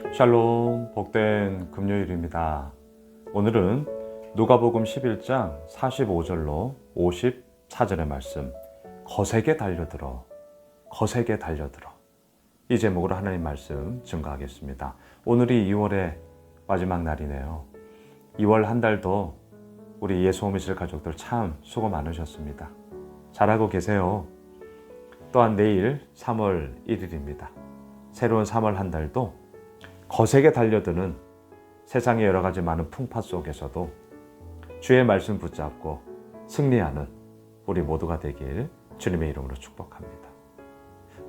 샬롬, 복된 금요일입니다. 오늘은 누가복음 11장 45절로 54절의 말씀, 거세게 달려들어, 거세게 달려들어. 이 제목으로 하나님 말씀 증거하겠습니다. 오늘이 2월의 마지막 날이네요. 2월 한 달도 우리 예수오미실 가족들 참 수고 많으셨습니다. 잘하고 계세요. 또한 내일 3월 1일입니다. 새로운 3월 한 달도 거세게 달려드는 세상의 여러 가지 많은 풍파 속에서도 주의 말씀 붙잡고 승리하는 우리 모두가 되길 주님의 이름으로 축복합니다.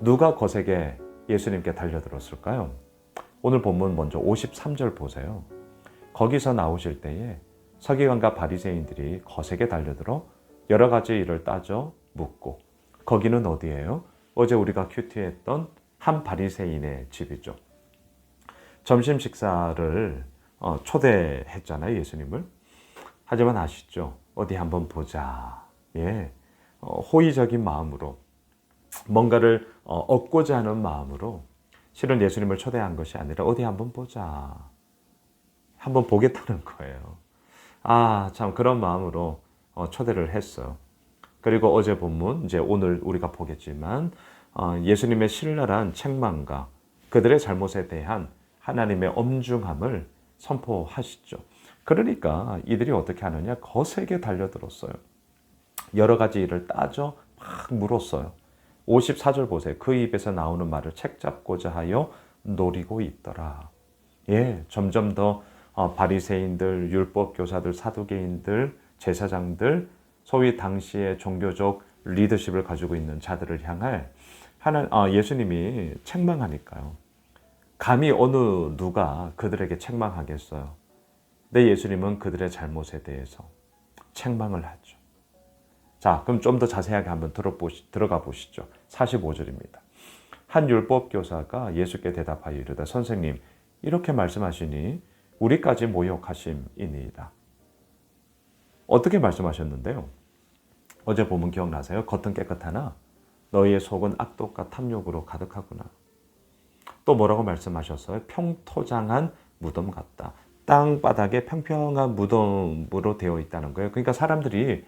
누가 거세게 예수님께 달려들었을까요? 오늘 본문 먼저 53절 보세요. 거기서 나오실 때에 서기관과 바리새인들이 거세게 달려들어 여러 가지 일을 따져 묻고, 거기는 어디예요? 어제 우리가 큐티했던 한 바리새인의 집이죠. 점심 식사를 초대했잖아요, 예수님을. 하지만 아시죠? 어디 한번 보자. 호의적인 마음으로, 뭔가를 얻고자 하는 마음으로 실은 예수님을 초대한 것이 아니라 어디 한번 보자. 한번 보겠다는 거예요. 참 그런 마음으로 초대를 했어요. 그리고 어제 본문, 이제 오늘 우리가 보겠지만 예수님의 신랄한 책망과 그들의 잘못에 대한 하나님의 엄중함을 선포하시죠. 그러니까 이들이 어떻게 하느냐? 거세게 달려들었어요. 여러 가지 일을 따져 막 물었어요. 54절 보세요. 그 입에서 나오는 말을 책잡고자 하여 노리고 있더라. 점점 더 바리새인들, 율법교사들, 사두개인들, 제사장들, 소위 당시의 종교적 리더십을 가지고 있는 자들을 향해 예수님이 책망하니까요. 감히 어느 누가 그들에게 책망하겠어요? 내 예수님은 그들의 잘못에 대해서 책망을 하죠. 자, 그럼 좀 더 자세하게 한번 들어가 보시죠. 45절입니다. 한 율법교사가 예수께 대답하여 이르되 선생님, 이렇게 말씀하시니 우리까지 모욕하심이니이다. 어떻게 말씀하셨는데요? 어제 보면 기억나세요? 겉은 깨끗하나 너희의 속은 악독과 탐욕으로 가득하구나. 또 뭐라고 말씀하셨어요? 평토장한 무덤 같다. 땅바닥에 평평한 무덤으로 되어 있다는 거예요. 그러니까 사람들이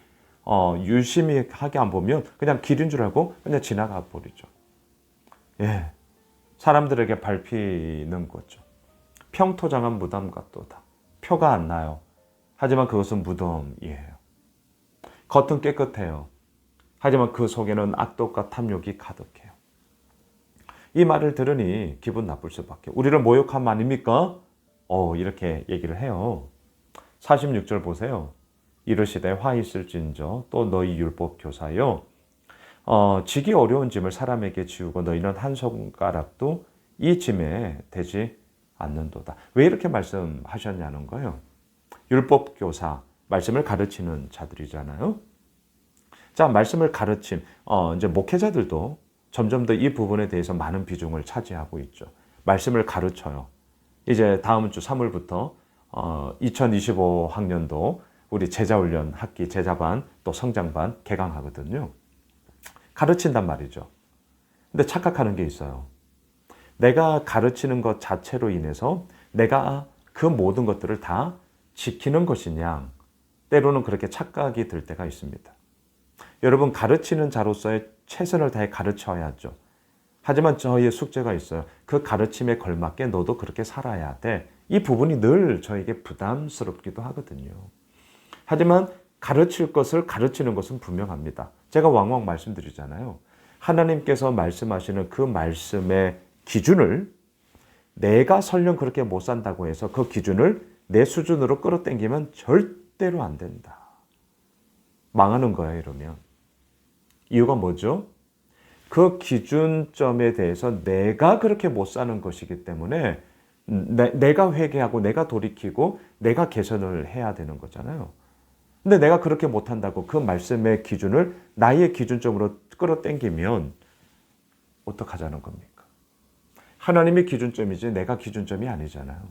유심하게 안 보면 그냥 길인 줄 알고 그냥 지나가 버리죠. 사람들에게 밟히는 거죠. 평토장한 무덤 같도다. 표가 안 나요. 하지만 그것은 무덤이에요. 겉은 깨끗해요. 하지만 그 속에는 악독과 탐욕이 가득해요. 이 말을 들으니 기분 나쁠 수밖에. 우리를 모욕한 거 아닙니까? 이렇게 얘기를 해요. 46절 보세요. 이르시되 화 있을진저 또 너희 율법 교사여 지기 어려운 짐을 사람에게 지우고 너희는 한 손가락도 이 짐에 되지 않는도다. 왜 이렇게 말씀하셨냐는 거예요. 율법 교사, 말씀을 가르치는 자들이잖아요. 자, 말씀을 가르침, 이제 목회자들도 점점 더 이 부분에 대해서 많은 비중을 차지하고 있죠. 말씀을 가르쳐요. 이제 다음 주 3월부터 2025학년도 우리 제자훈련 학기 제자반 또 성장반 개강하거든요. 가르친단 말이죠. 근데 착각하는 게 있어요. 내가 가르치는 것 자체로 인해서 내가 그 모든 것들을 다 지키는 것이냐, 때로는 그렇게 착각이 들 때가 있습니다. 여러분, 가르치는 자로서의 최선을 다해 가르쳐야죠. 하지만 저희의 숙제가 있어요. 그 가르침에 걸맞게 너도 그렇게 살아야 돼. 이 부분이 늘 저에게 부담스럽기도 하거든요. 하지만 가르칠 것을 가르치는 것은 분명합니다. 제가 왕왕 말씀드리잖아요. 하나님께서 말씀하시는 그 말씀의 기준을 내가 설령 그렇게 못 산다고 해서 그 기준을 내 수준으로 끌어당기면 절대로 안 된다. 망하는 거예요, 이러면. 이유가 뭐죠? 그 기준점에 대해서 내가 그렇게 못 사는 것이기 때문에 내가 회개하고 내가 돌이키고 내가 개선을 해야 되는 거잖아요. 근데 내가 그렇게 못한다고 그 말씀의 기준을 나의 기준점으로 끌어당기면 어떡하자는 겁니까? 하나님의 기준점이지 내가 기준점이 아니잖아요.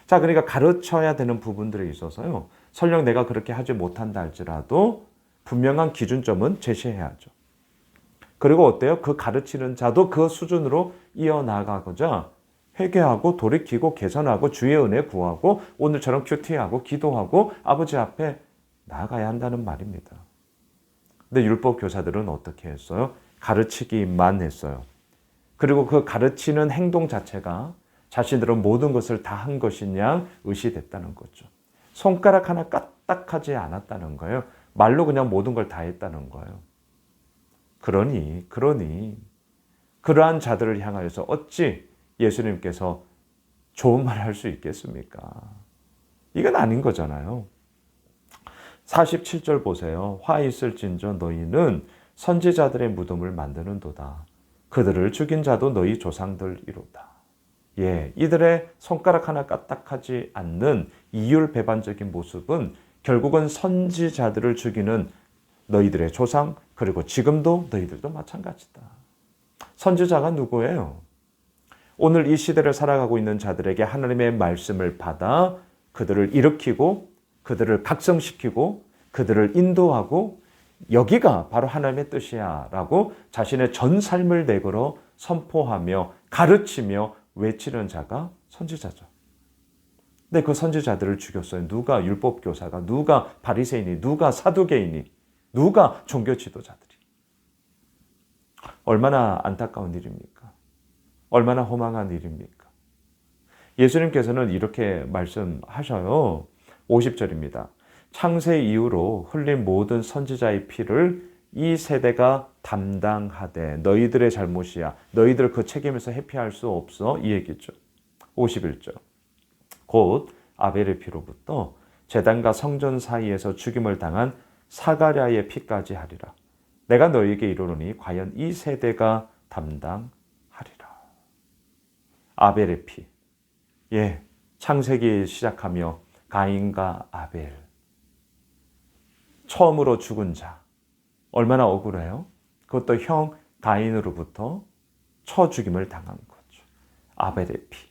자, 그러니까 가르쳐야 되는 부분들에 있어서요. 설령 내가 그렇게 하지 못한다 할지라도 분명한 기준점은 제시해야죠. 그리고 어때요? 그 가르치는 자도 그 수준으로 이어나가고자 회개하고 돌이키고 개선하고 주의 은혜 구하고 오늘처럼 큐티하고 기도하고 아버지 앞에 나아가야 한다는 말입니다. 근데 율법 교사들은 어떻게 했어요? 가르치기만 했어요. 그리고 그 가르치는 행동 자체가 자신들은 모든 것을 다 한 것이냐 의시됐다는 거죠. 손가락 하나 까딱하지 않았다는 거예요. 말로 그냥 모든 걸 다 했다는 거예요. 그러니 그러한 자들을 향하여서 어찌 예수님께서 좋은 말을 할 수 있겠습니까? 이건 아닌 거잖아요. 47절 보세요. 화 있을진저 너희는 선지자들의 무덤을 만드는도다. 그들을 죽인 자도 너희 조상들이로다. 예, 이들의 손가락 하나 까딱하지 않는 이율배반적인 모습은 결국은 선지자들을 죽이는 너희들의 조상, 그리고 지금도 너희들도 마찬가지다. 선지자가 누구예요? 오늘 이 시대를 살아가고 있는 자들에게 하나님의 말씀을 받아 그들을 일으키고 그들을 각성시키고 그들을 인도하고 여기가 바로 하나님의 뜻이야 라고 자신의 전 삶을 내걸어 선포하며 가르치며 외치는 자가 선지자죠. 근데 그 선지자들을 죽였어요. 누가? 율법교사가, 누가? 바리새인이, 누가? 사두개인이, 누가? 종교 지도자들이. 얼마나 안타까운 일입니까? 얼마나 허망한 일입니까? 예수님께서는 이렇게 말씀하셔요. 50절입니다. 창세 이후로 흘린 모든 선지자의 피를 이 세대가 담당하되 너희들의 잘못이야. 너희들 그 책임에서 회피할 수 없어. 이 얘기죠. 51절. 곧 아벨의 피로부터 제단과 성전 사이에서 죽임을 당한 사가랴의 피까지 하리라. 내가 너희에게 이르노니 과연 이 세대가 담당하리라. 아벨의 피. 예, 창세기 시작하며 가인과 아벨. 처음으로 죽은 자. 얼마나 억울해요? 그것도 형 가인으로부터 쳐 죽임을 당한 거죠. 아벨의 피.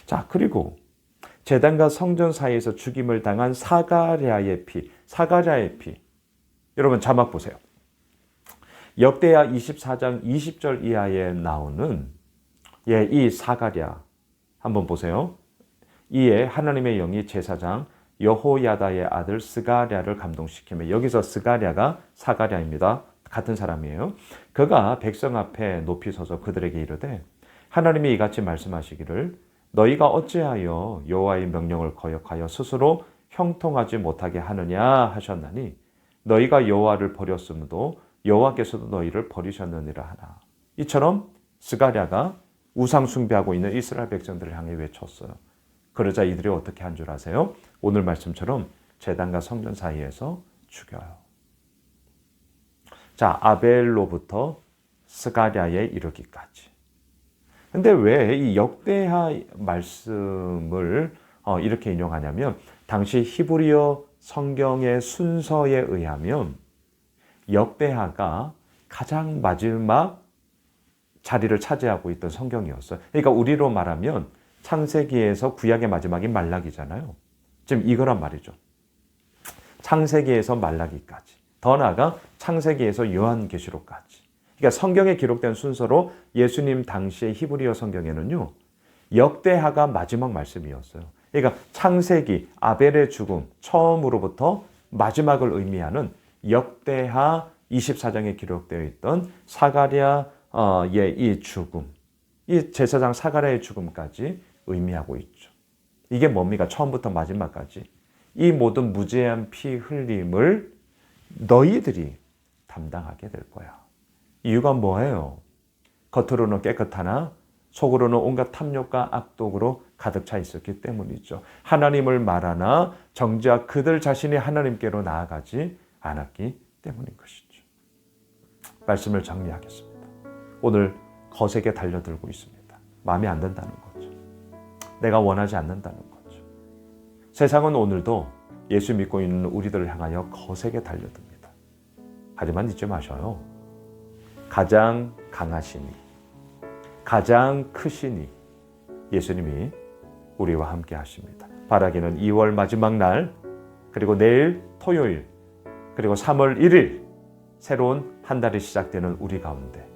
자, 그리고 제단과 성전 사이에서 죽임을 당한 사가랴의 피. 사가랴의 피. 여러분 자막 보세요. 역대하 24장 20절 이하에 나오는 이 사가랴 한번 보세요. 이에 하나님의 영이 제사장 여호야다의 아들 스가랴를 감동시키며, 여기서 스가랴가 사가랴입니다. 같은 사람이에요. 그가 백성 앞에 높이 서서 그들에게 이르되 하나님이 이같이 말씀하시기를 너희가 어찌하여 여호와의 명령을 거역하여 스스로 형통하지 못하게 하느냐 하셨나니 너희가 여호와를 버렸음도 여호와께서도 너희를 버리셨느니라 하나. 이처럼 스가랴가 우상 숭배하고 있는 이스라엘 백성들을 향해 외쳤어요. 그러자 이들이 어떻게 한 줄 아세요? 오늘 말씀처럼 제단과 성전 사이에서 죽여요. 자, 아벨로부터 스가랴에 이르기까지. 근데 왜 이 역대하 말씀을 이렇게 인용하냐면 당시 히브리어 성경의 순서에 의하면 역대하가 가장 마지막 자리를 차지하고 있던 성경이었어요. 그러니까 우리로 말하면 창세기에서 구약의 마지막인 말라기잖아요. 지금 이거란 말이죠. 창세기에서 말라기까지. 더 나아가 창세기에서 요한계시록까지. 그러니까 성경에 기록된 순서로 예수님 당시의 히브리어 성경에는요, 역대하가 마지막 말씀이었어요. 그러니까 창세기, 아벨의 죽음, 처음으로부터 마지막을 의미하는 역대하 24장에 기록되어 있던 사가랴의 이 죽음, 이 제사장 사가랴의 죽음까지 의미하고 있죠. 이게 뭡니까? 처음부터 마지막까지. 이 모든 무죄한 피 흘림을 너희들이 담당하게 될 거야. 이유가 뭐예요? 겉으로는 깨끗하나 속으로는 온갖 탐욕과 악독으로 가득 차 있었기 때문이죠. 하나님을 말하나 정작 그들 자신이 하나님께로 나아가지 않았기 때문인 것이죠. 말씀을 정리하겠습니다. 오늘 거세게 달려들고 있습니다. 마음에 안 든다는 거죠. 내가 원하지 않는다는 거죠. 세상은 오늘도 예수 믿고 있는 우리들을 향하여 거세게 달려듭니다. 하지만 잊지 마셔요. 가장 강하시니, 가장 크시니 예수님이 우리와 함께 하십니다. 바라기는 2월 마지막 날, 그리고 내일 토요일, 그리고 3월 1일 새로운 한 달이 시작되는 우리 가운데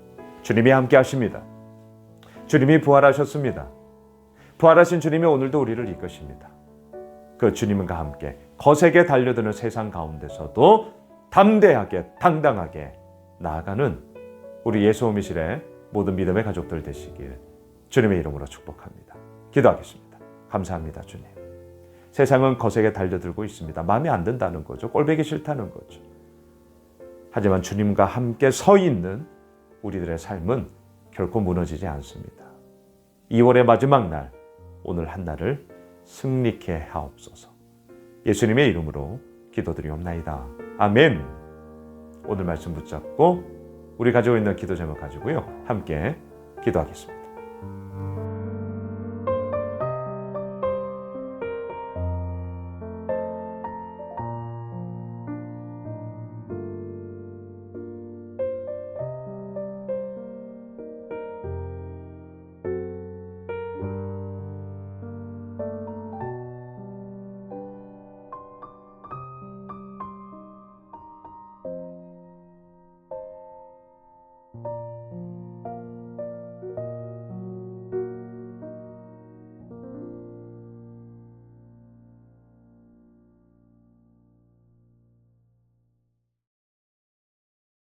주님이 함께 하십니다. 주님이 부활하셨습니다. 부활하신 주님이 오늘도 우리를 이끄십니다. 그 주님과 함께 거세게 달려드는 세상 가운데서도 담대하게 당당하게 나아가는 우리 예수 오미실의 모든 믿음의 가족들 되시길 주님의 이름으로 축복합니다. 기도하겠습니다. 감사합니다, 주님. 세상은 거세게 달려들고 있습니다. 마음에 안 든다는 거죠. 꼴보기 싫다는 거죠. 하지만 주님과 함께 서 있는 우리들의 삶은 결코 무너지지 않습니다. 2월의 마지막 날, 오늘 한 날을 승리케 하옵소서. 예수님의 이름으로 기도드리옵나이다. 아멘. 오늘 말씀 붙잡고 우리 가지고 있는 기도 제목 가지고요, 함께 기도하겠습니다.